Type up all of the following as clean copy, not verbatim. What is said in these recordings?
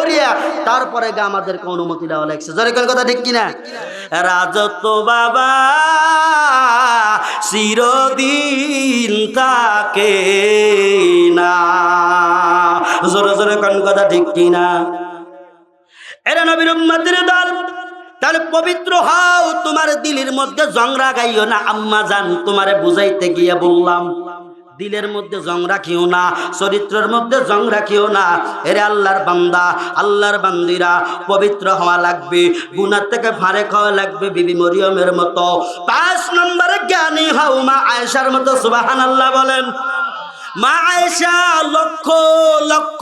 ধরিয়া তারপরে গা আমাদেরকে অনুমতি দেওয়া লাগছে। জোরে কোন কথা ঠিক কিনা? রাজত্ব বাবা চিরদিন থাকে না। জোরে জোরে কোন কথা ঠিক কিনা? এরা নবীর উম্মতের দল, তাহলে পবিত্র হও, তোমার দিলের মধ্যে জং রাখাইও না। আম্মা জান তোমারে বুঝাইতে গিয়ে বললাম, দিলের মধ্যে জং রাখিও না, চরিত্রের মধ্যে জং রাখিও না। এরে আল্লাহর বান্দা, আল্লাহর বান্দিরা, পবিত্র হওয়া লাগবে, গুনাহ থেকে ফারেক হওয়া লাগবে বিবি মরিয়মের মতো। 5 নম্বরে জ্ঞানী হও মা আয়েশার মতো। সুবহানাল্লাহ বলেন। মা আয়েশা লক্ষ লক্ষ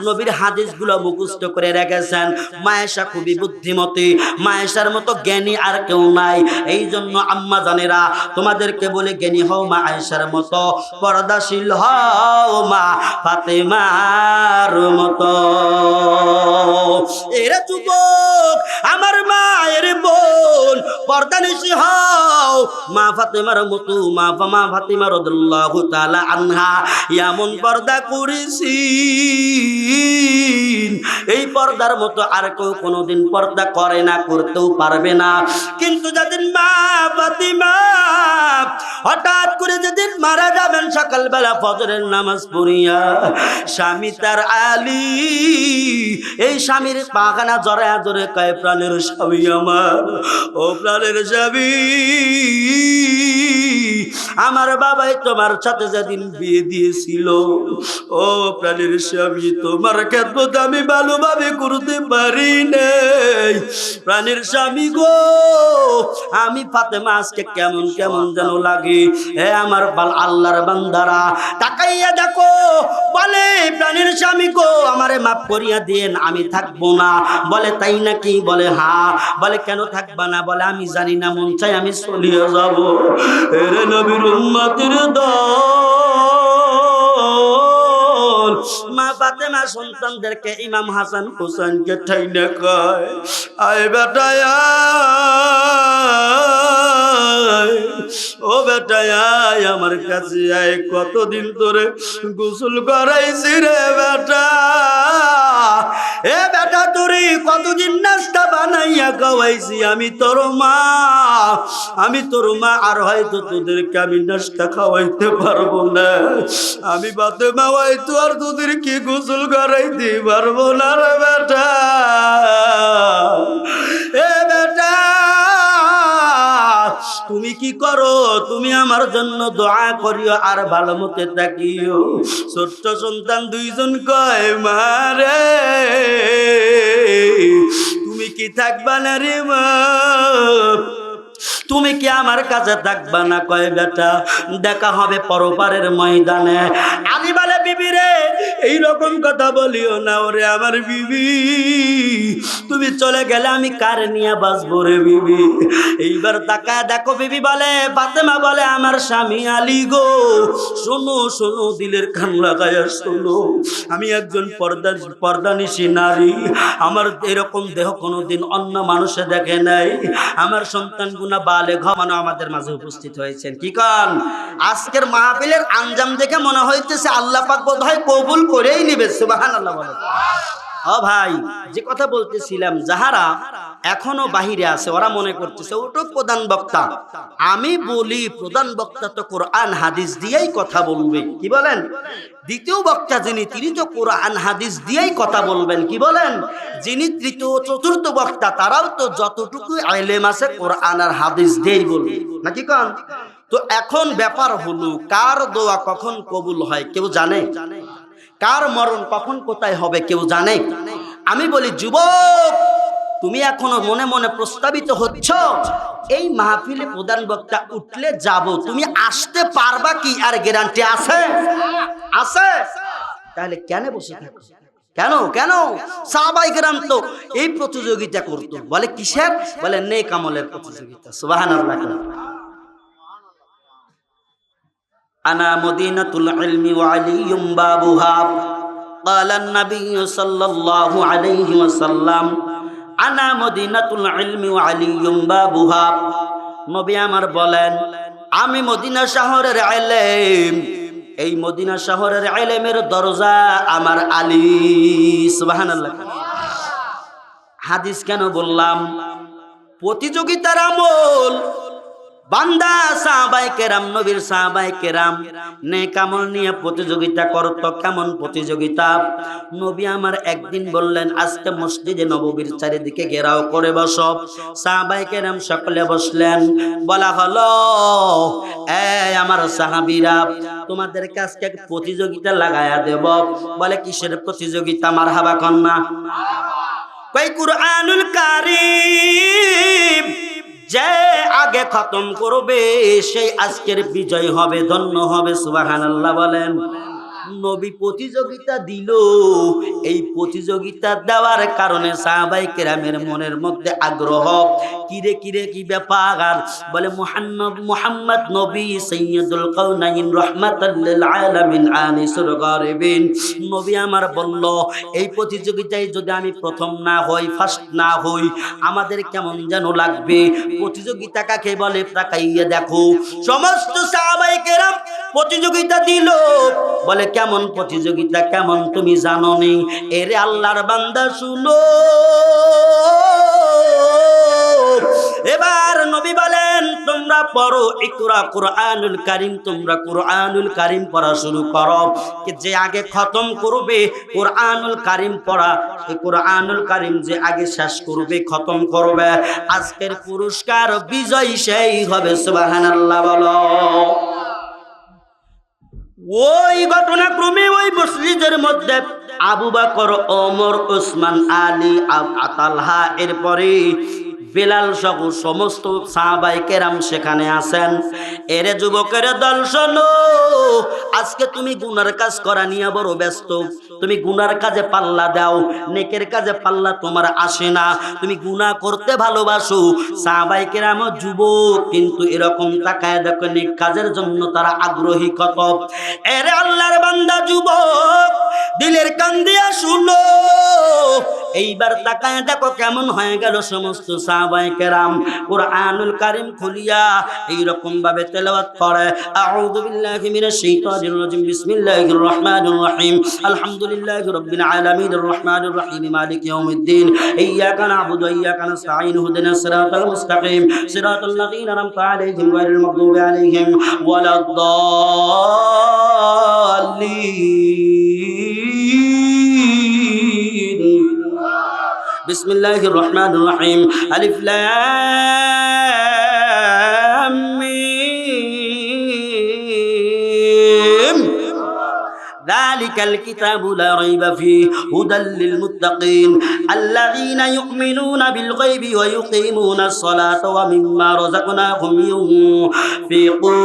নবীর হাদিসগুলো মুখস্থ করে রেখেছেন। মা আয়েশা খুবই বুদ্ধিমতী, মা আয়েশার মতো জ্ঞানী আর কেউ নাই। এই জন্য আম্মা জানেরা তোমাদেরকে বলে জ্ঞানী হও মা আয়েশার মতো, পর্দাশীল হও মা ফাতেমার মতো। এরা যুবক, আমার মায়ের বোন, পর্দানিশী হও মা ফাতেমার মতো। মা ফাতেমা রাদিয়াল্লাহু তাআলা আনহা এমন পর্দা করেছি, এই পর্দার মতো আর কেউ কোনোদিন পর্দা করে না, করতেও পারবে না। কিন্তু যেদিন মা ফাতেমা হঠাৎ করে যেদিন মারা যাবেন, সকালবেলা ফজরের নামাজ পড়িয়া স্বামী তার আলী, এই স্বামীর পাখানা জড়ায়া জড়ে কয়, প্রাণের স্বামী আমার, ও প্রাণের স্বামী, আমার বাবাই তোমার সাথে যেদিন বিয়ে দিয়েছিল, ও প্রাণের স্বামী, তোমার খেদমত আমি ভালোভাবে করতে পারি নাই। প্রাণের স্বামী গো, আমি ফাতেমা আজকে কেমন কেমন যেন লাগে। হে আমার আল্লাহর বান্দারা, তাকাইয়া দেখো, বলে প্রাণের স্বামী গো, আমারে মাফ করিয়া দেন, আমি থাকবো না। বলে তাই নাকি? বলে হ্যাঁ। বলে কেন থাকবা না? বলে আমি জানি না, মন চাই আমি চলিয়ে যাব। এরে নবীর উম্মতের দল, মা ফাতেমা সন্তানদেরকে, ইমাম হাসান হোসেনকে ঠাইনা কয়, আয় বেটা আয়, ও বেটা আয় আমার কাছে আয়, কতদিন তোরে গোসল করাইছি রে বেটা। এ বেটা তোরে কতদিন নাস্তা বানাইয়া খাওয়াইছি, আমি তোর মা, আমি তোর মা, আর হয়তো তোদেরকে আমি নাস্তা খাওয়াইতে পারবো না। আমি ফাতেমা হয়তো আর তোদেরকে গোসল করাইতে পারবো না রে বেটা। এ বেটা তুমি কি করো? তুমি আমার জন্য দোয়া করিও আর ভালো মতে তাকিও। ছোট্ট সন্তান দুইজন কয়, মারে তুমি কি থাকবা না রে মা? তুমি কি আমার কাছে থাকবা না? কয় বেটা দেখা হবে পরপারের ময়দানে। আলী বলে, বিবি রে এইরকম কথা বলিও না ওরে আমার বিবি, তুমি চলে গেলে আমি কার নিয়ে বাঁচবো রে বিবি। এইবার তাকায় দেখো, বিবি বলে, ফাতেমা বলে, আমার স্বামী আলী গো, শোনো শোনো, দিলের কান লাগায়া শোনো, আমি একজন পর্দানিশী নারী, আমার এরকম দেহ কোনোদিন অন্য মানুষে দেখে নাই। আমার সন্তান গুনা বালেগ মানে আমাদের মাঝে উপস্থিত হয়েছেন। কি কান আজকের মাহফিলের আঞ্জাম দেখে মনে হইতেছে আল্লাহ পাক বোধহয় কবুল করেই নিবে। সুবহানাল্লাহ বলে। ও ভাই, যে কথা বলতেছিলাম, যাহারা এখনো বাহিরে আছে ওরা মনে করতেছে ওটা প্রধান বক্তা। আমি বলি প্রধান বক্তা তো কোরআন হাদিস দিয়েই কথা বলবে। কি বলেন? দ্বিতীয় বক্তা যিনি, তিনি তো কোরআন হাদিস দিয়েই কথা বলবেন। কি বলেন? যিনি তৃতীয় চতুর্থ বক্তা, তারাও তো যতটুকু ইলম আছে কোরআন আর হাদিস দিয়েই বলবে, নাকি কোন? তো এখন ব্যাপার হলো, কার দোয়া কখন কবুল হয় কেউ জানে? কার মরণ কখন কোথায় হবে কেউ জানে? আমি বলি যুবক, তুমি এখনো মনে মনে প্রস্তাবিত হচ্ছ এই মাহফিলে প্রধান বক্তা উঠলে যাব, তুমি আসতে পারবা কি আর গ্যারান্টি আছে? আছে? তাহলে কেন বসে থাকো? কেন কেন? সাহাবায়ে কেরাম তো এই প্রতিযোগিতা করতো। বলে কিসের? বলে নেক আমলের প্রতিযোগিতা। সুবহানাল্লাহ। আনা মদিনাতুল ইলমি ওয়া আলিয়ুম বাবুহা, ক্বালা an-নাবিয়্যু সাল্লাল্লাহু আলাইহি ওয়াসাল্লাম, আনা মদিনাতুল ইলমি ওয়া আলিয়ুম বাবুহা। নবী আমার বলেন, আমি মদিনা শহরের ইলম, এই মদিনা শহরের ইলমের দরজা আমার আলী। সুবহানাল্লাহ। হাদিস কেন বললাম? প্রতিযোগিতার আমল। বান্দা সাহাবায়ে কেরাম, নবীর সাহাবায়ে কেরাম নেক আমল নিয়ে প্রতিযোগিতা করত। কেমন প্রতিযোগিতা? নবী আমার একদিন বললেন, আজকে মসজিদে নববীর চারিদিকে ঘেরাও করে বসো। সাহাবায়ে কেরাম সকলে বসলেন। বলা হলো, এই আমার সাহাবীরা, তোমাদেরকে আজকে এক প্রতিযোগিতা লাগায়া দেব। বলে, কিসের প্রতিযোগিতা? মারহাবা কন্যা। কই, কুরআনুল কারীম যে আগে খতম করবে সেই আজকের বিজয় হবে, ধন্য হবে। সুবহানাল্লাহ বলেন। নবী প্রতিযোগিতা দিল। এই প্রতিযোগিতা দেওয়ার কারণে সাহাবায়ে কেরামের মনের মধ্যে আগ্রহ। কিরে কিরে কি ব্যাপার? বলে, মুহাম্মদ নবী সাইয়্যিদুল কাউনাইন রাহমাতাল লিল আলামিন আনিসুল গারিবিন নবী আমার বলল, এই প্রতিযোগিতায় যদি আমি প্রথম না হই, ফার্স্ট না হই, আমাদের কেমন যেন লাগবে। প্রতিযোগিতা কাকে বলে? তাকাইয়া দেখো। সমস্ত সাহাবায়ে কেরাম প্রতিযোগিতা দিল। বলে, কেমন প্রতিযোগিতা? কেমন তুমি জানো নি? এরে আল্লাহর বান্দা শুনো। এবার নবী বলেন, তোমরা পড়ো ইকরা কুরআনুল কারীম। তোমরা কুরআনুল কারীম পড়া শুরু করো। যে আগে খতম করবে কুরআনুল কারীম পড়া, এই কুরআনুল কারীম যে আগে শেষ করবে, খতম করবে, আজকের পুরস্কার বিজয়ী সেই হবে। সুবহানাল্লাহ বলো। ওই ঘটনাক্রমে ওই মসজিদের মধ্যে আবু বকর, ওমর, ওসমান, আলী, তালহা, এরপরে বেলাল সহ সমস্ত সাহাবায়ে কেরাম সেখানে আছেন। এরে যুবকের দল, শোনো, আজকে তুমি গুনার কাজ করা নিয়ে বড় ব্যস্ত। তুমি গুনার কাজে পাল্লা দাও, নেকের কাজে পাল্লা তোমার আসে না। তুমি গুনাহ করতে ভালোবাসো। সাহাবায়ে কেরাম যুবক, কিন্তু এরকম তাকায় দেখো, নেক কাজের জন্য তারা আগ্রহী কত। এরে আল্লাহর বান্দা যুবক, দিলের কান দিয়া শুনো। এইবার তাকায় দেখো কেমন হয়ে গেল সমস্ত সাহাবায়ে কেরাম কুরআনুল কারীম খুলিয়া এইরকম ভাবে তেলাওয়াত করে। আউযু বিল্লাহি মিনাশ শাইতানির রাজিম। বিসমিল্লাহির রহমানির রহিম। আলহামদুলিল্লাহি রাব্বিল আলামিনির রহমানির রহিম মালিকি ইয়াউমিদ্দিন। ইয়্যাকা না'বুদু ওয়া ইয়্যাকা নাস্তাঈন। ইহদিনাস সিরাতাল মুস্তাকিম। সিরাতাল লাযীনা আন'আমতা আলাইহিম গায়রিল মাগদুবি আলাইহিম ওয়ালাদ-দাল্লিন। বিসমিল্লাহির রহমানির রহিম। আলিফ লাম মিম। যালিকাল কিতাবু লা রাইবা ফীহি হুদাল লিল মুত্তাকিন আল্লাযীনা ইউমিনুনা বিল গায়বি ওয়া ইউকিমুনাস সালাতা ওয়া মিম্মা রাযাকনাহুম ইউনফিকুন।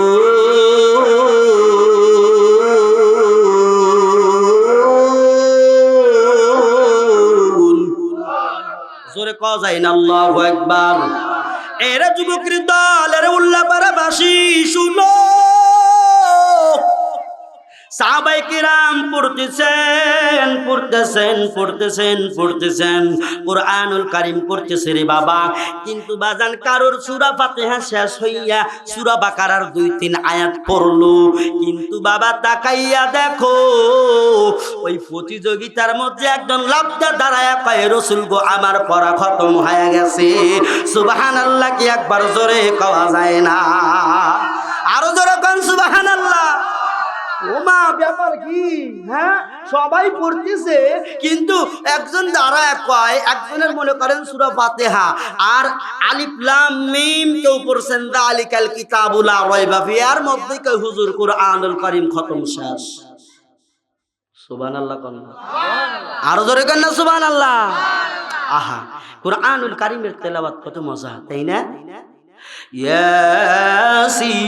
জোরে কও যায় না আল্লাহু আকবার। এরা যুবকের দল, এরা উল্লাপাড়াবাসী, শুনো। সাহাবায়ে কেরাম পড়তেছেন কুরআনুল কারীম পড়তেছে রে বাবা। কিন্তু বাজান কারোর সূরা ফাতিহা শেষ হইয়া সূরা বাকারার 2-3 আয়াত পড়লো। কিন্তু বাবা তাকাইয়া দেখো, ওই প্রতিযোগিতার মধ্যে একজন লাফদা দাঁড়ায়া কয়, রাসূল গো, আমার পড়া খতম হয়ে গেছে। সুবহানাল্লাহ কি একবার জোরে কওয়া যায় না? আরো জোরে কোন সুবহানাল্লাহ। ওমা, ব্যাপার কি? হ্যাঁ, সবাই পড়তেছে, কিন্তু একজন দাঁড়ায় কয়, একজনের মনে করেন সূরা ফাতিহা আর আলিফ লাম মিম, কেউ পড়ছেন যালিকাল কিতাবু লা রাইবা ফীহি, এর মধ্যে কয় হুজুর কুরআনুল কারীম খতম শেষ। সুবহানাল্লাহ কোন? আরো জোরে কোন না সুবহানাল্লাহ। আহা, কুরআনুল কারীমের তেলাওয়াত কত মজা, তাই না? ইয়াসিন,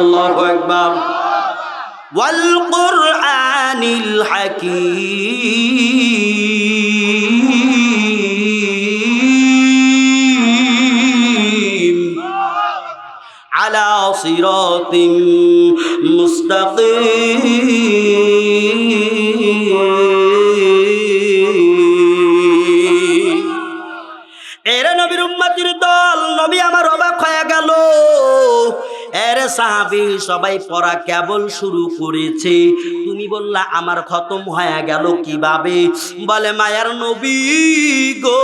আল্লাহু আকবার। ওয়াল কুরআনিল হাকীম আলা সিরাতিম মুস্তাকিম। এরে নবীর উম্মতির দল, নবী আমার অবাক হয়ে গেল। এরে সবাই পড়া কেবল শুরু করেছে, তুমি বললা আমার খতম হয়ে গেল কিভাবে? বলে মায়ার নবী গো,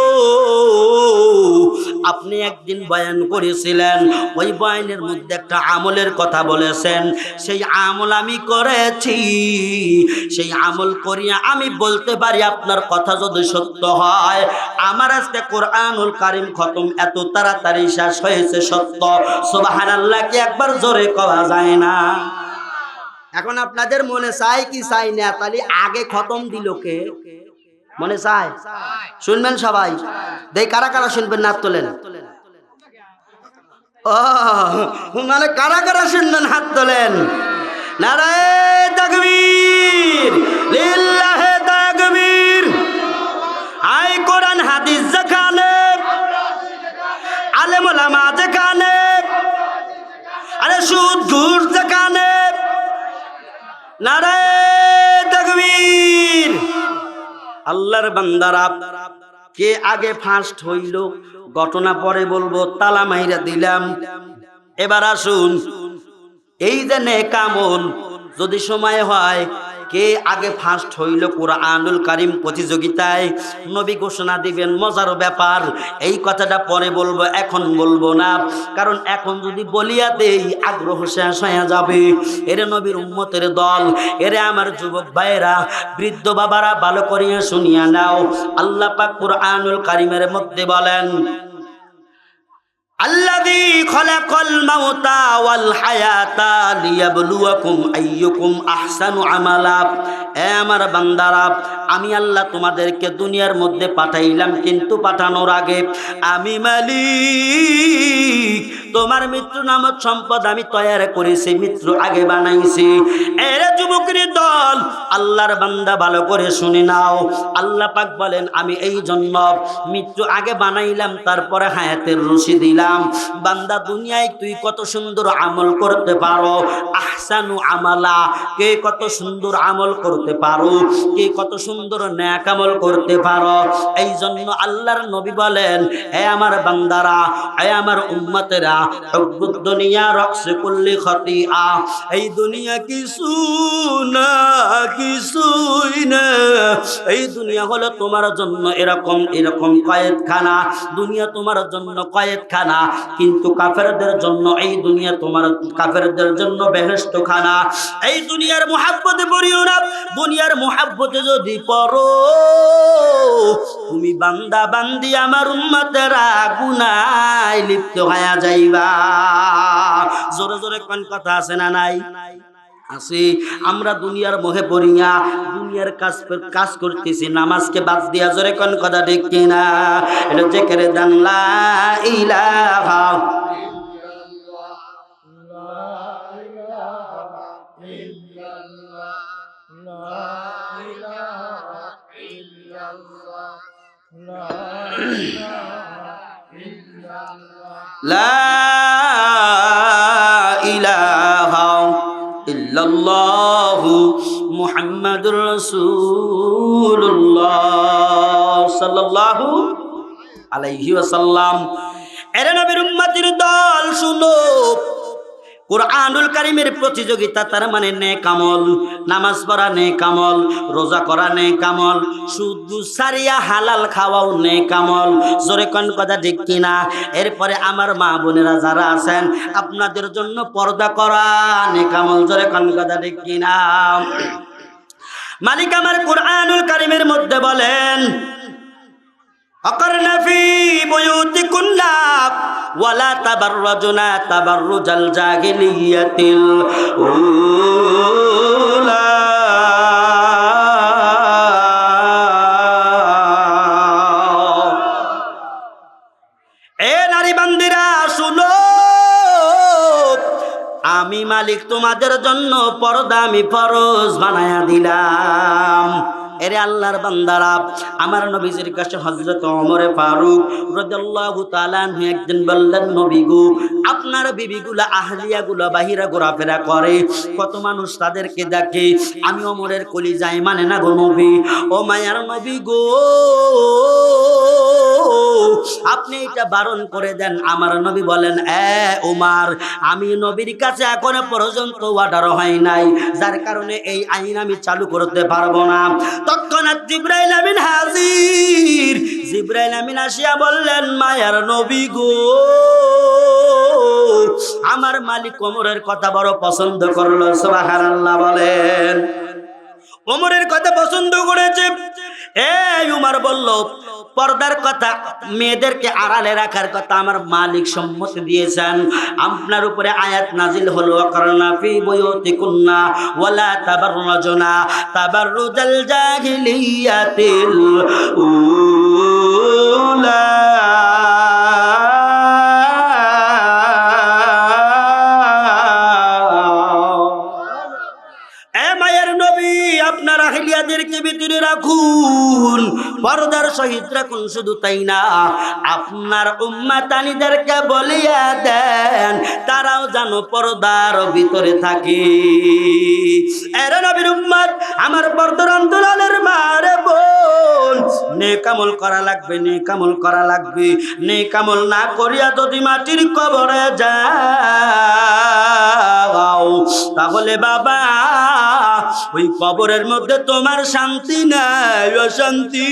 আপনি একদিন বয়ান করেছিলেন, ওই বয়ানের মধ্যে একটা আমলের কথা বলেছেন, সেই আমল আমি করেছি। সেই আমল করিয়া আমি বলতে পারি আপনার কথা যদি সত্য হয়, আমার আজকে কোরআনুল কারীম খতম এত তাড়াতাড়ি শেষ হয়েছে সত্য। সুবহানাল্লাহ কি একবার জোরে কওয়া যায় না? এখন আপনাদের মনে চাই কি চাই না, তাহলে আগে খতম দিল কে? মনে চায়? শুনবেন সবাই? দেই কারা কারা শুনবেন হাত তোলেন। ও মানে কারা কারা শুনবেন হাত তোলেন। নারায়ে তাকবীর, লিল্লাহে তাকবীর। আই কোরআন হাদিস যেখানে, আলেম ওলামা যেখানে, আরে সুদ ঘুষ যেখানে, নারায়ে তাকবীর। আল্লাহর বান্দারা, কে আগে ফার্স্ট হইল ঘটনা পরে বলবো, তালা মাইরা দিলাম। এবার আসুন, এই যে নেক আমল যদি সময় হয়, কে আগে ফার্স্ট হইল কোরআনুল কারীম প্রতিযোগিতায়, নবী ঘোষণা দিবেন। মজার ব্যাপার, এই কথাটা পরে বলবো, এখন বলবো না, কারণ এখন যদি বলিয়া দেই আগ্রহ শেষ হয়ে যাবে। এরে নবীর উম্মতের দল, এরে আমার যুবক ভাইরা, বৃদ্ধ বাবারা, ভালো করিয়া শুনিয়া নাও। আল্লাহ পাক কোরআনুল কারীমের মধ্যে বলেন, আল্লাযী খালাকাল মাউতা ওয়াল হায়াতা লিয়াবলুয়াকুম আইয়ুকুম আহসানু আমালা। এ আমার বান্দারা, আমি আল্লাহ তোমাদেরকে দুনিয়ার মধ্যে পাঠাইলাম, কিন্তু পাঠানোর আগে আমি মালিক তোমার মৃত্যু নামক সম্পদ আমি তৈয়ার করেছি, মৃত্যু আগে বানাইছি। এরে যুবকের দল, আল্লাহর বান্দা ভালো করে শুনে নাও। আল্লাহ পাক বলেন, আমি এই জন্য মৃত্যু আগে বানাইলাম, তারপরে হায়াতের রশি দিলাম। বান্দা, দুনিয়ায় তুই কত সুন্দর আমল করতে পারো, আহসানু আমালা, কে কত সুন্দর আমল করতে পারো, কে কত সুন্দর নেক আমল করতে পারো। এই জন্য আল্লাহর নবী বলেন, হে আমার বান্দারা, হে আমার উম্মতেরা, হুব্বুদ দুনিয়া রাকসে কুল্লি খাতিয়া। এই দুনিয়া কিছু না, কিছুই না। এই দুনিয়া হলো তোমার জন্য এরকম এরকম কয়েদখানা। দুনিয়া তোমার জন্য কয়েদখানা, কিন্তু কাফেরদের জন্য এই দুনিয়া তোমার, কাফেরদের জন্য বেহেশতখানা। এই দুনিয়ার মুহাব্বতে পড়িও না। দুনিয়ার মুহাব্বতে যদি পড়ো, তুমি বান্দা বান্দি আমার উম্মতেরা গুনায় লিপ্ত হয়ে যাইবা। জোরে জোরে কোন কথা আছে না নাই? আছে। আমরা দুনিয়ার মোহে পড়িয়া দুনিয়ার কাজ করতেছি, নামাজকে বাদ দিয়া। জোরে কোন কথা ঠিক কিনা? এটা জিকিরে দান লা ইলাহা লা ইলাহা ইল্লাল্লাহু মুহাম্মাদুর রাসূলুল্লাহ সাল্লাল্লাহু আলাইহি ওয়াসাল্লাম। এরে নবীর উম্মতের দল, শুনো, কোরআনুল কারীমের প্রতিযোগিতা, তার মানে নেক আমল। নামাজ পড়া নেক আমল, রোজা করা নেক আমল, সুদ সারিয়া হালাল খাওয়াও নেক আমল। জোরে কোন কথা ঠিক কিনা? এরপরে আমার মা বোনেরা যারা আছেন, আপনাদের জন্য পর্দা করা নেক আমল। জোরে কোন কথা ঠিক কিনা? মালিক আমার কোরআনুল কারীমের মধ্যে বলেন, أقرن في بيوتكن ولا تبرجن تبرج الجاهلية الأولى এ নারী বান্দিরা শুনো, আমি মালিক তোমাদের জন্য পর্দা আমি ফরজ বানায়া দিলাম। এরে আল্লাহর বান্দারা, আমার নবীজির কাছে হযরত ওমর ফারুক রাদিয়াল্লাহু তাআলা আনহু একদিন বললেন, নবী গো, আপনার বিবিগুলা আহলিয়াগুলা বাহিরা ঘোরাফেরা করে, কত মানুষ তাদেরকে দেখে, আমি ওমরের কলিজায় মানে না গো নবী। ও মায়ার নবী গো, আপনি এটা বারণ করে দেন। আমার নবী বলেন, উমার, আমি নবীর কাছে এখনো পর্যন্ত অর্ডার হয় নাই, যার কারণে এই আইন আমি চালু করতে পারবো না। তৎক্ষণাৎ জিবরাইল আমিন হাজির। জিবরাইল আমিন আসিয়া বললেন, মায়ার নবী গো, আমার মালিক ওমরের কথা বড় পছন্দ করলো। সুবহানাল্লাহ বলেন। ওমরের কথা পছন্দ করেছে। উমর বলল, পর্দার কথা, মেয়েদেরকে আড়ালে রাখার কথা আমার মালিক সম্মতি দিয়েছেন। আপনার উপরে আয়াত নাজিল হলো, ওয়াকরনা ফি বুয়ুতিকুন্না ওয়ালা তাবাররুজনা তাবাররুজাল জাহিলিয়াতিল উলা। আপনারা আহিলিয়াদেরকে ভিতরে রাখুন, পর্দার সহিত রাখুন। শুধু তাই না, আপনার উম্মাতানিদেরকে বলিয়া দেন তারাও যেন পর্দার ভিতরে থাকে। এরা নবীর উম্মত, আমার পর্দার আন্দোলনের মারে বোন, নেকামল করা লাগবে, নেকামল করা লাগবে। নেকামল না করিয়া যদি মাটির কবরে যাও, তাহলে বাবা ওই কবরের মধ্যে তোমার শান্তি নাই, অশান্তি।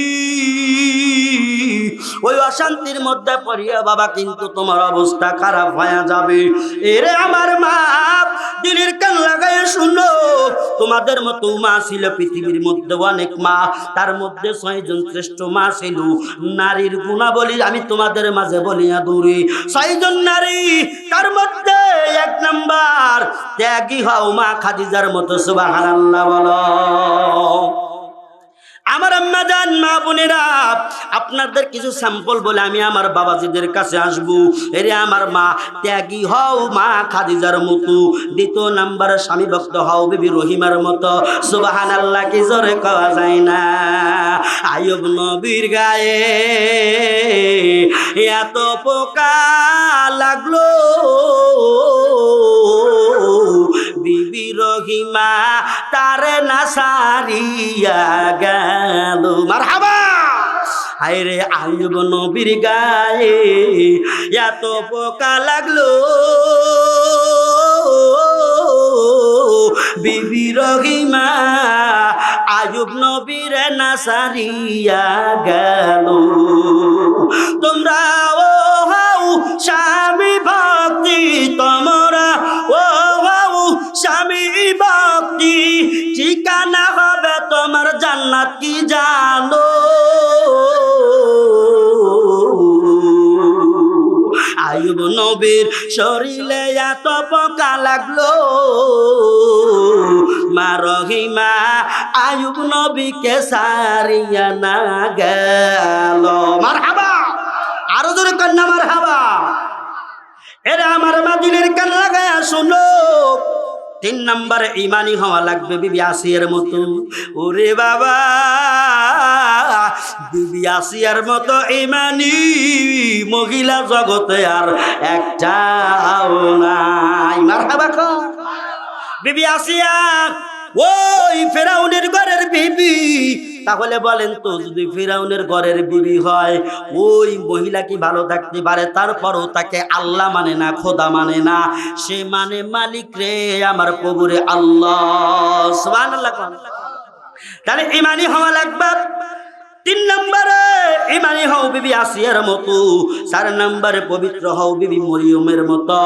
ওই অশান্তির মধ্যে পড়িয়া বাবা কিন্তু তোমার অবস্থা খারাপ হয়ে যাবে। এরে আমার মা, দিনের কান লাগাই শুনো, তোমাদের মতো মা ছিল পৃথিবীর মধ্যে অনেক মা, তার মধ্যে 6 জন শ্রেষ্ঠ মা ছিল। নারীর গুণাবলী আমি তোমাদের মাঝে বলিয়া দূরে। 6 জন নারী, তার মধ্যে 1 নাম্বার ত্যাগী হও মা খাদিজার মতো। সুবহানাল্লাহ বলো। আমার আম্মা জান, মা বোনেরা, আপনাদের কিছু স্যাম্পল বলে আমি আমার বাবাজিদের কাছে আসবো। এরে আমার মা, ত্যাগী হও মা খাদিজার মতো। 2 নাম্বার, স্বামী ভক্ত হও বিবি রহিমার মতো। সুবহানাল্লাহ কি জোরে কওয়া যায় না? আইয়ুব নবীর গায়ে এত পোকা লাগলো, বিবি রহিমা তারে না সারিয়া গেল। মারহাবা। হায়রে আইয়ুব নবীর গায়ে এত পোকা লাগলো, বিবি রহিমা আইয়ুব নবীর না সারিয়া গেল। তোমরা ও হাও স্বামী ভক্তি, তোমরা ও হাও স্বামী ভক্তি, ঠিকানা হবে তোমার জান্নাত কি জানো? আইয়ুব নবীর শরীরে এত পোকা লাগলো, মা রহিমা আইয়ুব নবীকে সারিয়া না গেল। মারহাবা। আরো জোরে কন্যা মারহাবা। এরা আমার মাদিনের কান লাগায়া শুনো। 3 নম্বরে ইমানি হওয়া লাগবে বিবি আসিয়ার মতো। ওরে বাবা, বিবি আসিয়ার মতো ইমানি মহিলা জগতে আর একটাও নাই। মারহাবা কো। বিবি আসিয়া ওই ফেরাউনের ঘরের বিবি। তাহলে বলেন তো, যদি ফেরাউনের ঘরের বিবি হয়, ওই মহিলা কি ভালো থাকতে পারে? তারপরও তাকে আল্লাহ মানে না, খোদা মানে না, সে মানে মালিক রে, আমার প্রভুরে আল্লাহ। সুবহানাল্লাহ। তাহলে ইমানি হওয়া লাগবে। 3 নম্বরে ইমানি হও বিবি আসিয়ার মতো। 4 নম্বরে পবিত্র হও বিবি মরিয়মের মতো।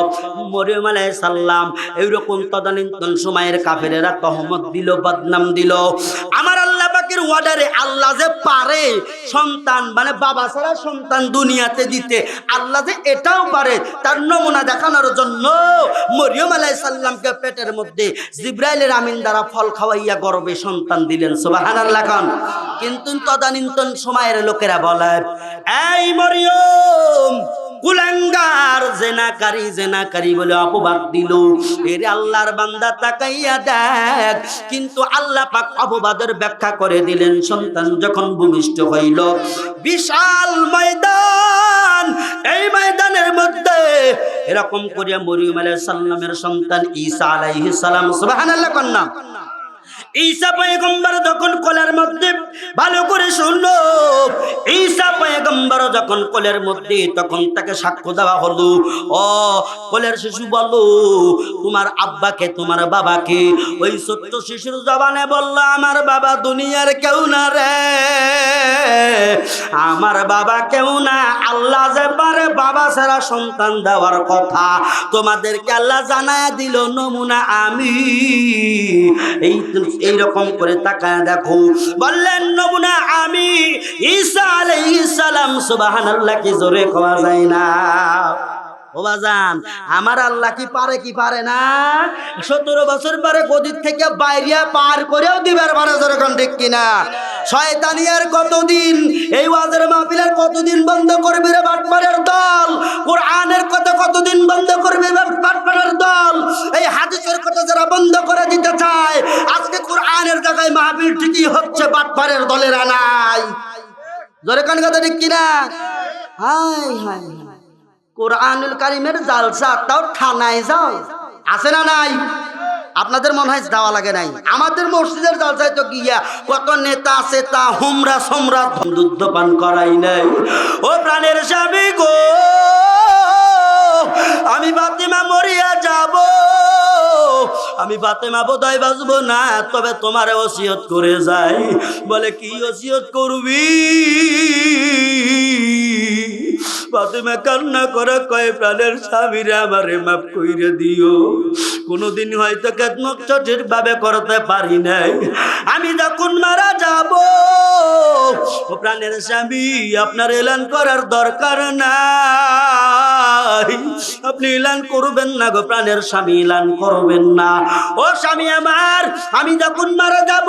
মরিয়ম আলাইহিস সালাম এইরকম তদানীন্তন সময়ের কাফেরেরা তহমত দিল, বদনাম দিল। আমার আল্লাহ পাকের ওয়ার্ডারে আল্লাহ যে পারে সন্তান, মানে বাবা ছাড়া সন্তান দুনিয়াতে দিতে, আল্লাহ যে এটাও পারে, তার নমুনা দেখানোর জন্য মরিয়ম আলাইহিস সালামকে পেটের মধ্যে জিবরাইলের আমিন দ্বারা ফল খাওয়াইয়া গর্ভে সন্তান দিলেন। সুবহানাল্লাহ। কিন্তু তদানীন্তন সময়ের লোকেরা বলে, এই মরিয়ম কুলাঙ্গার, জেনাকারী বলে অপবাদ দিল। এর আল্লাহর বান্দা তাকাইয়া দেখ। কিন্তু আল্লাহ পাক অপবাদের ব্যাখ্যা করে দিলেন। সন্তান যখন ভূমিষ্ঠ হইল, বিশাল ময়দান, এই ময়দানের মধ্যে এরকম করিয়া মরিয়ম আলাইহিস সালামের সন্তান ঈসা আলাইহিস সালাম, সুবহানাল্লাহ কন্যা, ঈসা পয়গম্বর যখন কোলের মধ্যে, ভালো করে শুনলো, ঈসা পয়গম্বর যখন কোলের মধ্যে, তখন তাকে সাক্ষ্য দেওয়া হলো। ও কোলের শিশু, বলো তোমার আব্বাকে, তোমার বাবাকে। ওই ছোট্ট শিশুর জবানে বলল, আমার বাবা দুনিয়ার কেউ না রে, আমার বাবা কেউ না, আল্লাহ যে পারে বাবা ছাড়া সন্তান দেওয়ার কথা, তোমাদেরকে আল্লাহ জানায় দিল, নমুনা আমি। এইরকম করে তাকায় দেখো, বললেন নমুনা আমি ঈসা আলাইহিস সালাম। সুবহানাল্লাহ, কি জোরে কোয়া যায় না? ও বাজান, আমার আল্লাহ কি পারে, কি পারে না? 17 বছর পরে গদির থেকে বাইরিয়া পার করেও দিবার পারে, যেরকম ঠিক কিনা? শয়তানিয়ার কতদিন, এই ওয়াজের মাহফিলের কতদিন বন্ধ করবি রে বাটপারের দল? কোরআনের কথা কতদিন বন্ধ করবি বাটপারের দল? এই হাদিসের কথা যারা বন্ধ করে দিতে চায়, আজকে কোরআনের জায়গায় মাহফিল ঠিকই হচ্ছে, বাটপারের দলেরা নাই। যেরকম কথা ঠিক কিনা? হাই হাই, কোরআনুল কারীমের জালসা তাও থানায় যাও, আছে না নাই? আপনাদের মনে হয় যাওয়া লাগে নাই? আমাদের মসজিদের জালসায় তো গিয়া কত নেতা আছে, তা হুমরা সোমরা দুধ পান করাই নাই। ও প্রাণের স্বামী গো, আমি ফাতেমা মরিয়া যাব, আমি ফাতেমা বোধহয় বাঁচবো না, তবে তোমার ওসিয়ত করে যাই। বলে কি ওসিয়ত করবি? ফাতেমা কান্না করে কয়, প্রাণের স্বামীরে আমারে মাফ কইরে দিও, কোনদিন হয়তো খেদমত সঠিক ভাবে করতে পারি নাই, আমি যখন মারা যাব। ও প্রাণের স্বামী, আপনার এলান করার দরকার নাই, আপনি এলান করবেন না গো প্রাণের স্বামী, এলান করবেন না। ও স্বামী আমার, আমি যখন মারা যাব,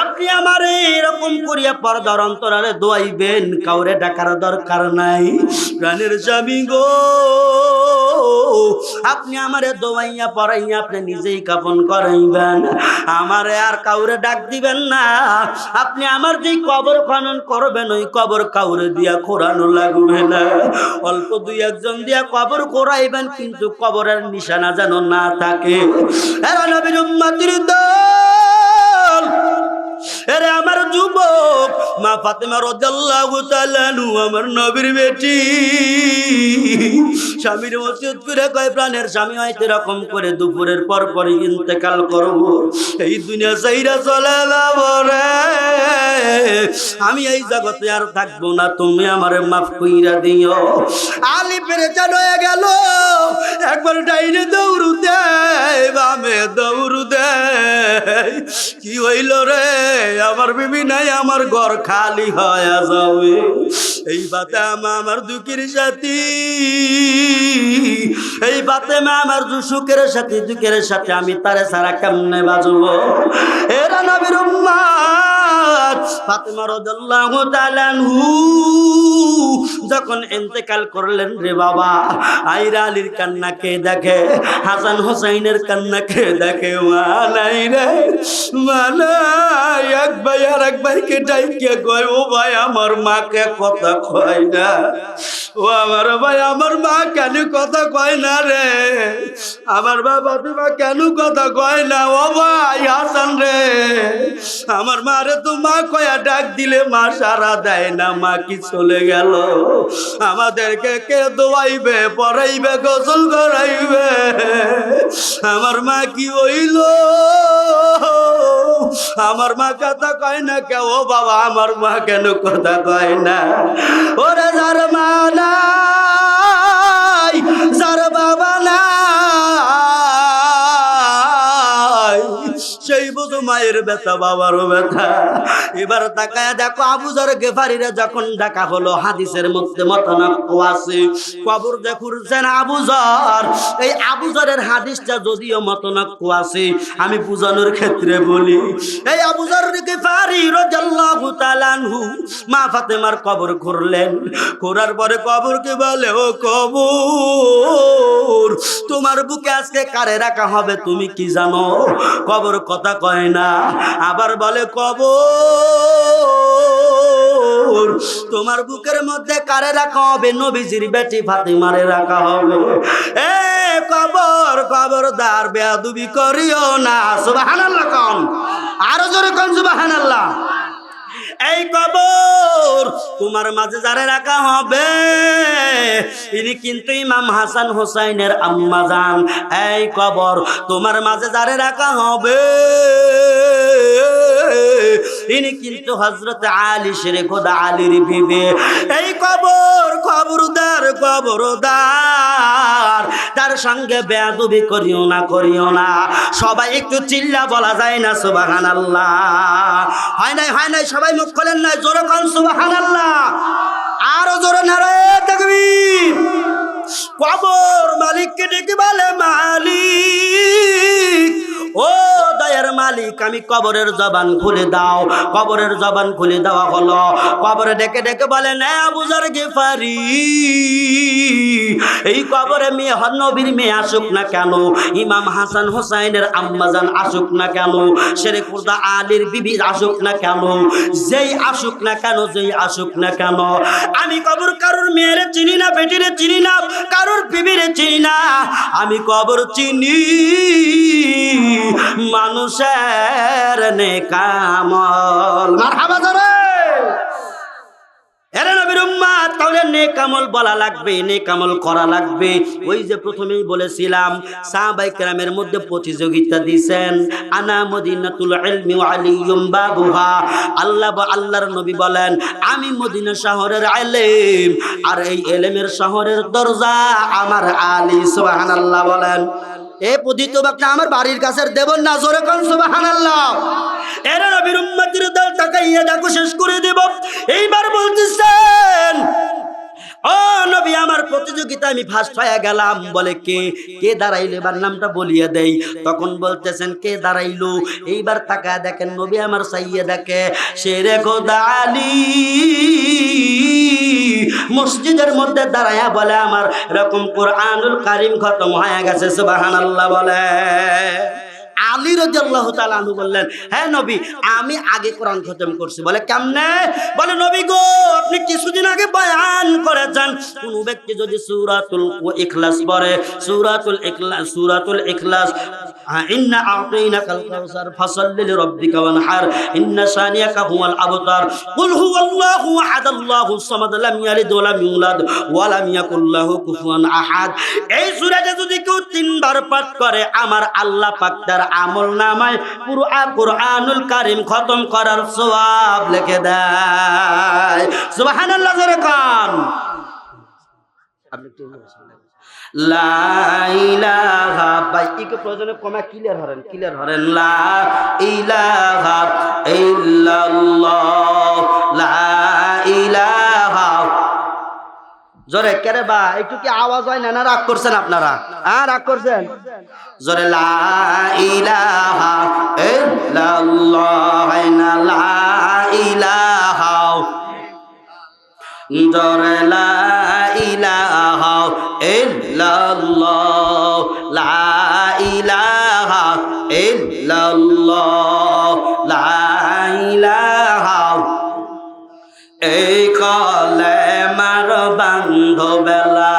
আপনি আমার এরকম করিয়া পর্দার অন্তরালে দোয়াইবেন, কাউরে ডাকার দরকার নাই। প্রাণের স্বামী গো, আপনি আমারে দোয়াইয়া পড়াইয়া আপনি নিজেই কাফন করাইবেন, আমারে আর কাউরে ডাক দিবেন না। আপনি আমার যেই কবর খনন করবেন, ওই কবর কাউরে দিয়া খোঁড়ানো লাগবে না, অল্প দুই একজন দিয়া কবর খোঁড়াইবেন, কিন্তু কবরের নিশানা যেন না থাকে। এরা নবীর উম্মতির দল, এরে আমার যুবক মা ফাতেমা রাদিয়াল্লাহু তাআলা আনহা, আমার নবীর বেটি, স্বামীর ওসিয়ত করে কয়, প্রাণের স্বামী হয়তো এরকম করে দুপুরের পর পরই ইন্তেকাল করব, এই দুনিয়া চাইরা চলে যাব রে, আমি এই জগতে আর থাকবো না, তুমি আমারে মাফ কইরা দিও। আলী পেরেশান হয়ে গেল, একবার ডাইনে দৌড় দেয়, বামে দৌড় দেয়, কি হইল রে? আমার বিবি নাই, আমার ঘর খালি হয়ে যাবে। এই ফাতেমা আমার দুঃখের সাথী, এই ফাতেমা আমার সুখের সাথী, দুঃখের সাথে, আমি তারে ছাড়া কেমনে বাঁচবো? এরা নবীর উম্মত। ফাতেমা রাদিয়াল্লাহু তাআলা আনহু যখন ইন্তেকাল করলেন রে বাবা, আইরা আলীর কান্না কে দেখে, হাসান হোসেনের কান্না কে দেখে? মা নাই রে, মা নাই। এক ভাই আর এক ভাইকে ডাইকে কয়, ও ভাই আমার মাকে কথা কয় না, ও আমার ভাই আমার মা কেন কথা কয় না রে, আমার বাবা তোমা কেন কথা কয় না? ও ভাই হাসান রে, আমার মা রে তো মা কয়া ডাক দিলে মা সারা দেয় না, মা কি চলে গেল? আমাদেরকে কে দোয়াইবে, পড়াইবে, গোসল করাইবে? আমার মা কি হইল? আমার মা কথা কয় না কে? ও বাবা আমার মা কেন কথা কয় না? ওরে যার মা নাই, যার বাবা নাই, সেই বুঝো মায়ের ব্যথা, বাবারও ব্যথা। এবার তাকায় দেখো, আবু যর গেফারিরা যখন ডাকা হলো, হাদিসের মধ্যে মতনক্য আছে, কবর যে খুঁড়ছেন আবু যর, এই আবু যরের হাদিসটা যদিও মতনক্য আছে, আমি বুঝানোর ক্ষেত্রে বলি, এই আবু যর গেফারি রাদিয়াল্লাহু তাআলা আনহু মা ফাতেমার কবর খুঁড়লেন, খোঁড়ার পরে কবরকে বলে, ও কবর, তোমার বুকে আজকে কারে রাখা হবে তুমি কি জানো? কবর কথা কয় না, আবার বলে, কবর, তোমার বুকের মধ্যে কারে রাখা হবে? নবীজির বেটি ফাতেমারে রাখা হবে। কবর খবরদার বেয়াদবি করিও না। সুবহানাল্লাহ কোন, আরো জোরে কোন সুবহানাল্লাহ। এই কবর তোমার মাঝে যারে রাখা হবে ইনি কিন্তু ইমাম হাসান হোসাইনের আম্মা জান। এই কবর তোমার মাঝে যারে রাখা হবে ইনি কিন্তু হযরত আলী শেরে খোদা আলীর বিবি। এই কবর খবরদার খবরদার তার সঙ্গে বেয়াদবি করিও না, করিও না। সবাই একটু চিল্লা বলা যায় না সুবহানাল্লাহ? হয় নাই, হয় নাই, সবাই মুখ খোলেন না, জোরে কোন সুবহানাল্লাহ, আরো জোরে নারায়ে তাকবীর। কবর মালিককে ডেকে বলে, মালিক ও দয়ার মালিক, আমি কবরের জবান খুলে দাও। কবরের জবান খুলে দেওয়া হলো। কবরে ডেকে ডেকে বলে, না আবু যর গিফারি, এই কবরে মেয়ে নবীর মেয়ে আসুক না কেন, ইমাম হাসান হোসাইনের আম্মাজান আসুক না কেন, শেরে খুদা আলীর বিবি আসুক না কেন, যেই আসুক না কেন, যেই আসুক না কেন, আমি কবর কারোর মেয়েরে চিনি না, বেটিরে চিনি না, কারোর বিবিরে চিনি না, আমি কবর চিনি মানুষের নেকামল। মারহাবা জোরে। এরে নবীর উম্মত, তাহলে নেকামল বলা লাগবে, নেকামল করা লাগবে। ওই যে প্রথমেই বলেছিলাম সাহাবায়ে কেরামের মধ্যে প্রতিযোগিতা দিয়েছেন, আনা মদিনাতুল ইলমি ওয়া আলিয়ুম বাবুহা। আল্লাহর নবী বলেন, আমি মদিনা শহরের আলেম, আর এই এলেমের শহরের দরজা আমার আলী। সুবহানাল্লাহ বলেন। এ পতিত বাপটা আমার বাড়ির কাছের দেবন না, জোরে কোন সুবহানাল্লাহ। এরা নবীর উম্মতের দল তাকাইয়া দেখো, শেষ করে দেব। এইবার বলতেছেন, ও নবী আমার প্রতিযোগিতা আমি ফার্স্ট হয়ে গেলাম। বলে কে কে দাঁড়াইলো, এবার নামটা বলিয়ে দেই। তখন বলতেছেন কে দাঁড়াইলো। এইবার তাকায় দেখেন নবী আমার চাইয়ে দেখে শেরে খোদা আলী মসজিদের মধ্যে দাঁড়ায়া বলে, আমার এরকম কোরআনুল কারীম খতম হয়ে গেছে। সুবহানাল্লাহ বলে। আলী রাদিয়াল্লাহু তাআলা আনহু বললেন, হ্যাঁ নবী আমি আগে কোরআন খতম করছি। বলে কেমনে? বলে নবী গো আপনি কিছুদিন আগে বয়ান করেছেন, কোন ব্যক্তি যদি সূরাতুল ইখলাস পড়ে, সূরাতুল ইখলাস ইন্না আ'তাইনাকাল কাউসার ফাসাল্লি লিরাব্বিকা ওয়ানহার ইন্না শানিয়াকা হুয়াল আবতার কুল হুয়াল্লাহু আহাদ আল্লাহুস সামাদ লাম ইয়ালিদ ওয়া লাম ইউলাদ ওয়া লাম ইয়াকুল লাহু কুফুয়ান আহাদ। এই সূরাটা যদি কেউ 3 বার পাঠ করে, আমার আল্লাহ পাক তার আমল নামায় পুরো কোরআনুল কারীম খতম করার সওয়াব লিখে দেয়। সুবহানাল্লাহ জোরে কান। আপনি কি বলছেন? লা ইলাহা, ভাই কি প্রয়োজনে কমা ক্লিয়ার হরেন, ক্লিয়ার হরেন। লা ইলাহা ইল্লাল্লাহ, লা ইলাহা। জোরে কেরে বা একটু কি আওয়াজ হয় না? না রাগ করছেন আপনারা? হ্যাঁ রাগ করছেন? জোরে লা ইলাহা ইল্লাল্লাহ, না লা ইলাহা, জোরে লা ইলাহা ইল্লাল্লাহ, লা ইলাহা ইল্লাল্লাহ, লা ইলাহা। এই কলেমার বান্ধবেলা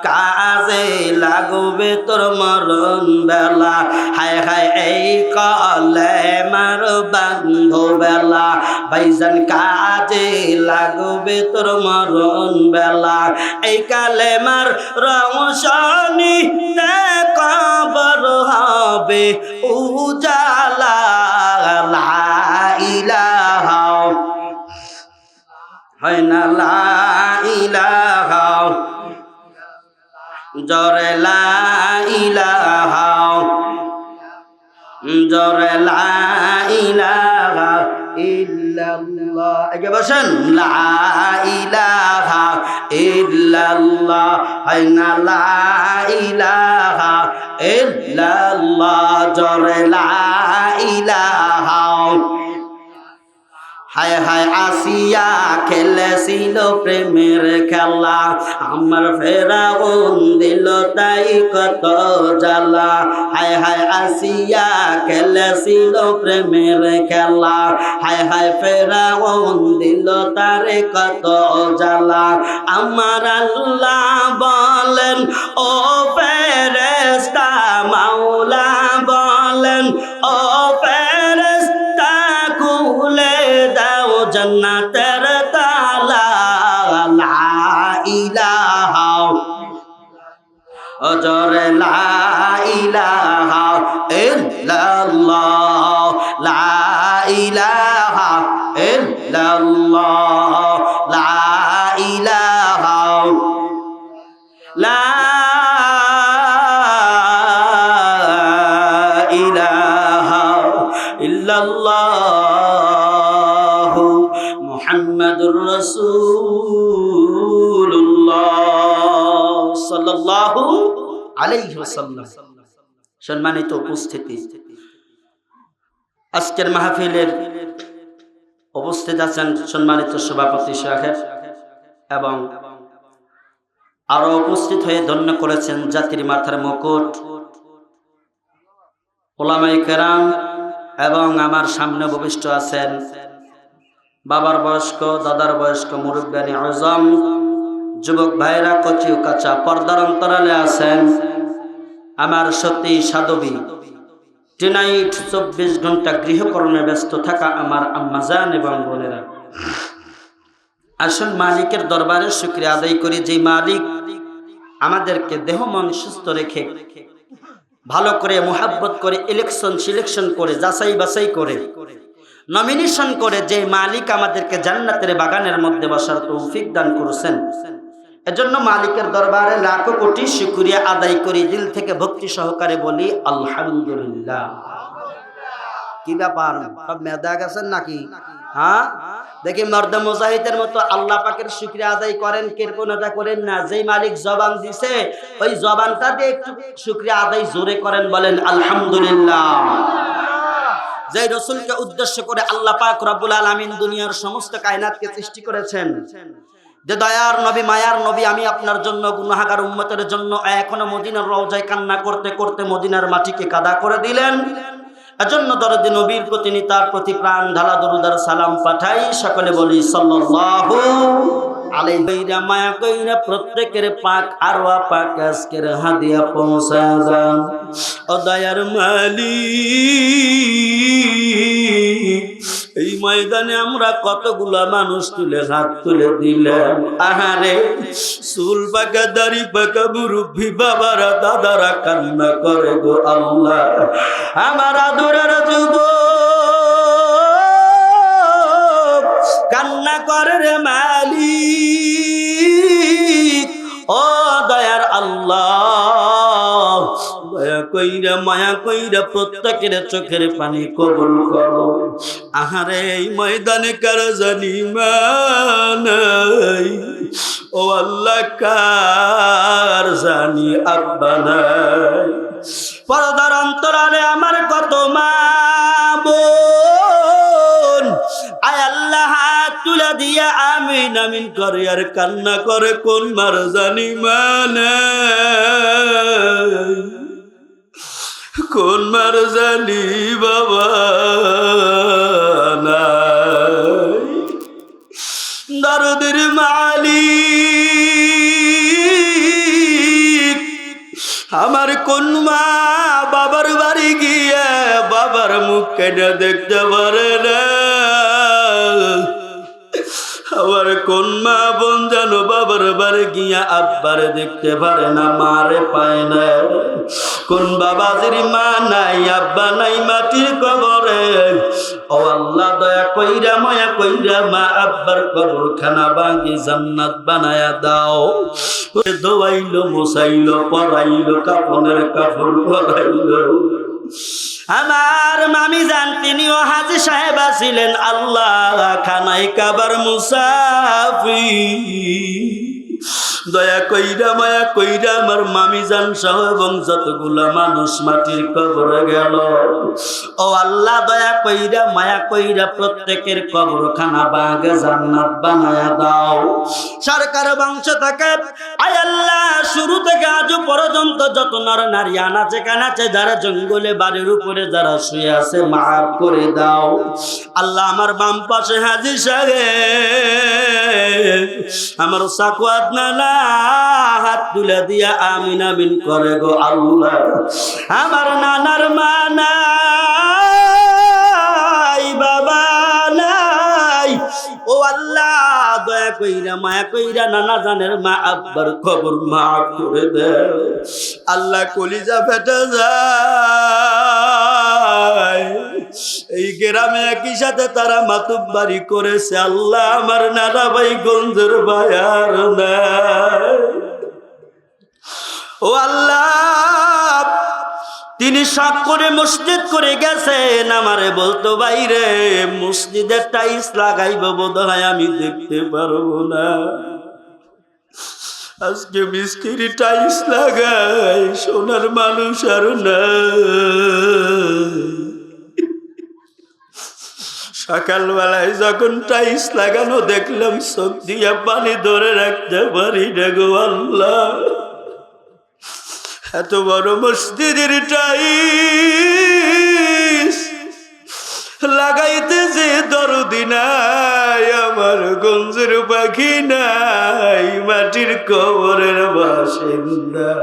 কাজে লাগবে তোর মরণ বেলা। হায় হায় এই কলেমার বান্ধবেলা ভাইজান কাজে লাগবে তোর মরণ বেলা। এই কালেমার রওশনী কবর হবে উজালা। লা ইলাহা হয় না, লা ইলাহা, জোরে লা ইলাহা, জোরে লা ইলাহা ইল্লাল্লাহ। একে বসেন, লা ইলাহা ইল্লাল্লাহ, হয় না লা ইলাহা ইল্লাল্লাহ, জোরে লা ইলাহা। হায় হায় আসিয়া খেলেছিল প্রেমের খেলা, আমার ফেরাউন দিল তাই কত জ্বালা। হায় হায় আসিয়া খেলেছিল প্রেমের খেলা, হায় হায় ফেরাউন দিল তারে কত জ্বালা। আমার আল্লাহ বলেন ও জান্নাতের তালা লা ইলাহা অজরে লা ইলাহা ইল্লাল্লাহ লা ইলাহা ইল্লাল্লাহ লা ইলাহা লা ইলাহা ইল্লাল্লাহ মুহাম্মাদুর রাসূলুল্লাহ সাল্লাল্লাহু আলাইহি ওয়াসাল্লাম। সম্মানিত উপস্থিতি, আজকের মাহফিলের উপস্থিত আছেন সম্মানিত সভাপতি সাহেব এবং আরো উপস্থিত হয়ে ধন্য করেছেন জাতির মাথার মুকুট ওলামায়ে কেরাম এবং আমার সামনে উপবিষ্ট আছেন বাবার বয়স্ক, দাদার বয়স্ক মুরব্বিয়ানি আজম, যুবক ভাইরা, কচি ও কাঁচা, পর্দার অন্তরালে আছেন আমার সতী সাধবী, টিনাইট 24 ঘন্টা গৃহকর্মে ব্যস্ত থাকা আমার আম্মাজান এবং বোনেরা। আসল মালিকের দরবারে শুকরিয়া আদায় করি, যে মালিক আমাদেরকে দেহ মন সুস্থ রেখে ভালো করে মুহাব্বত করে সিলেকশন করে যাচাই বাছাই করে নমিনেশন করে যে মালিক আমাদেরকে জান্নাতের বাগানের মধ্যে বসার তৌফিক দান করেছেন, এজন্য মালিকের দরবারে লাখো কোটি শুকরিয়া আদায় করি, দিল থেকে ভক্তি সহকারে বলি আলহামদুলিল্লাহ। কি ব্যাপার, সব মেধা গেছেন নাকি? হ্যাঁ, দেখি মর্দে মুজাহিদের মতো আল্লাহ পাকের শুকরিয়া আদায় করেন, কৃপণতা করেন না। যেই মালিক জবান দিছে ওই জবানটা দিয়ে একটু শুকরিয়া আদায় জোরে করেন, বলেন আলহামদুলিল্লাহ। যেই রাসূলকে উদ্দেশ্য করে আল্লাহ পাক রব্বুল আলামিন দুনিয়ার সমস্ত কায়নাতকে সৃষ্টি করেছেন, যে দয়ার নবী, মায়ার নবী, আমি আপনার জন্য গুনাহগার উম্মতের জন্য এখনো মদিনার রওজায় কান্না করতে করতে মদিনার মাটিকে কাদা করে দিলেন। এজন্য দরদে নবীর প্রতি, তার প্রতি প্রাণ ঢালা দরুদ আর সালাম পাঠাই। সকলে বলি সাল্লাল্লাহু আলাইহি ওয়া মায়া কইরা প্রত্যেকের পাক আরওয়া পাক আজকের হাদিয়া পৌঁছায় যান। ও দয়ার মালিক, এই ময়দানে আমরা কতগুলা মানুষ তুলে হাত তুলে দিলাম। আহারে, চুল পাকা, দাড়ি পাকা মুরব্বী বাবারা, দাদারা কান্না করে গো আল্লাহ। আমার আদরের যুবক কান্না করে রে মালিক। ও দয়ার আল্লাহ, দয়া কইরা মায়া কইরা প্রত্যেকের চোখের পানি কবুল করো। আহারে, এই ময়দানে কারো জানি নাই, ও আল্লাহ কার জানি আব্বা নাই। পর্দার অন্তরালে আমার কত মা বোন, আয় আল্লাহ হাত তুলে দিয়া আমিন আমিন করে আর কান্না করে, কোন মার জানি মানে, কোন মার জানি বাবা নাই। দরদের মালিক, আমার কোন মা বাবার বাড়ি গিয়ে বাবার মুখ কেটে দেখতে পারে না? আমার কোন মা বোন জানো বাবার বাড়ি গিয়া আব্বার দেখতে পারে না, মারে পায় না? কোন বাবাজির মা নাই, আব্বা নাই, মাটির কবরে। ও আল্লাহ, দয়া কইরা মায়া কইরা মা আব্বার কবরখানা ভাঙি জান্নাত বানায়া দাও। দোয়াইলো, মোসাইলো, পরাইলো, কাফনের কাপড় পরাইলো। আমার মামি জান, তিনিও হাজী সাহেবা ছিলেন, আল্লাহ খানাই কাবার মুসাফির। দয়া কইরা মায়া কইরা আমার মামি জান সহ এবং যতগুলা মানুষ মাটির কবরে গেল, ও আল্লাহ দয়া কইরা মায়া কইরা প্রত্যেকের কবরখানা বাগে জান্নাত বানায়া দাও। সরকার বংশ থেকে আয় আল্লাহ শুরু থেকে আজ পর্যন্ত যত নর নারী আনাচে কানাচে, যারা জঙ্গলে বাড়ির উপরে যারা শুয়ে আছে, মাফ করে দাও আল্লাহ। আমার বাম পাশে হাজী সাহেব, আমার সাকুয়াত নানা হাত তুলে দিয়া আমিন আমিন করে গো আল্লাহ। আমার নানার মা নাই, বাবা নাই, আল্লাহ দয়া কইরা মায়া কইরা নানা জানের মা আব্বার কবর মাফ করে দেও। আল্লাহ কলিজা ফেটে যায়, এই গ্রামে একই সাথে তারা মাতুব্বারি করেছে। আল্লাহ আমার নানা ভাই গঞ্জের ভাই আর নাই। ও আল্লাহ, তিনি শখ করে মসজিদ করে গেছেন, আমারে বলতো বাইরে মসজিদের টাইলস লাগাইব, বোধ হয় আমি দেখতে পারবো না। আজকে মিস্ত্রি টাইলস লাগাই, সোনার মানুষ আর না। সকালবেলায় যখন টাইলস লাগানো দেখলাম, চোখ দিয়া পানি ধরে রাখতে পারি না গো আল্লাহ। এত বড় মসজিদের টাইলস লাগাইতে যে দরদি নাই, আমার গঞ্জের পাখি নাই, মাটির কবরের বাসিন্দা।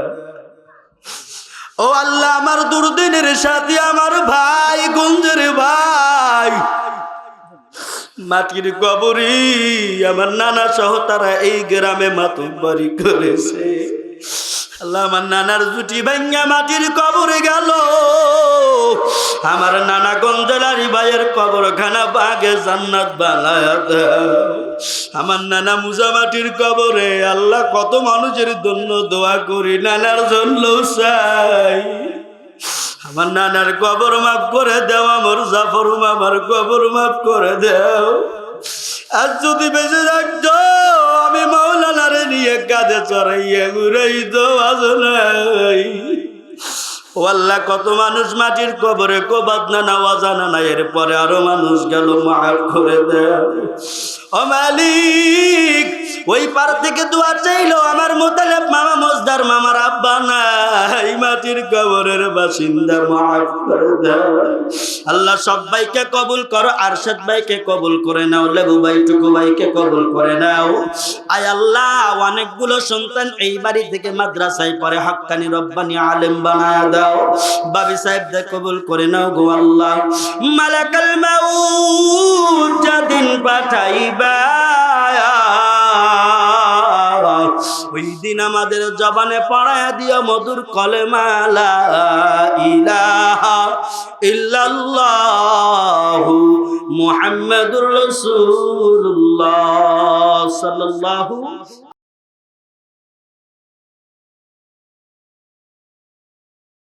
ও আল্লাহ, আমার দুর্দিনের সাথে আমার ভাই গঞ্জের ভাই মাটির কবরে, আমার নানা সহ তারা এই গ্রামে মাতুব্বারি করেছে। আল্লাহ, আমার নানার জুটি ভাঙ্গা মাটির কবরে গেল, আমার নানা গঞ্জলারি ভাইয়ের কবরখানা বাগে জান্নাত বানায়া দাও। আমার নানা মুজা মাটির কবরে, আল্লাহ কত মানুষের জন্য দোয়া করি, নানার জন্য চাই। আমার নানার কবর মাফ করে দাও, আমার জাফর মামার কবর মাফ করে দাও। আর যদি বেঁচে থাকতো আমি মাওলানারে নিয়ে কাঁধে চড়াইয়া ঘুরাই তো নাই। ও আল্লাহ, কত মানুষ মাটির কবরে কোবাদ না অজানা না, এরপরে আরো মানুষ গেল, মাফ করে দাও। ও মালিক, ওই পার থেকে দোয়া চাইলো আমার মোতালেব মামা মজদার মামার আব্বা নাই, মাটির কবরের বাসিন্দা, মাফ করে দাও। আল্লাহ, সবাইকে কবুল করো, আরশাদ ভাইকে কবুল করে নাও, লেবু ভাই টুকু ভাইকে কবুল করে নাও। আয় আল্লাহ, অনেকগুলো সন্তান এই বাড়ি থেকে মাদ্রাসায় পড়ে, হাক্কানি রব্বানি আলেম বানায়া দাও। বাবি সাহেবদের কবুল করে নাও গো আল্লাহ। মালাকাল মাউত যেদিন পাঠাইবা, ওই দিন আমাদের জবানে পড়ায়া দিও মধুর কলেমা লা ইলাহা ইল্লাল্লাহু মুহাম্মাদুর রাসূলুল্লাহ সাল্লাল্লাহু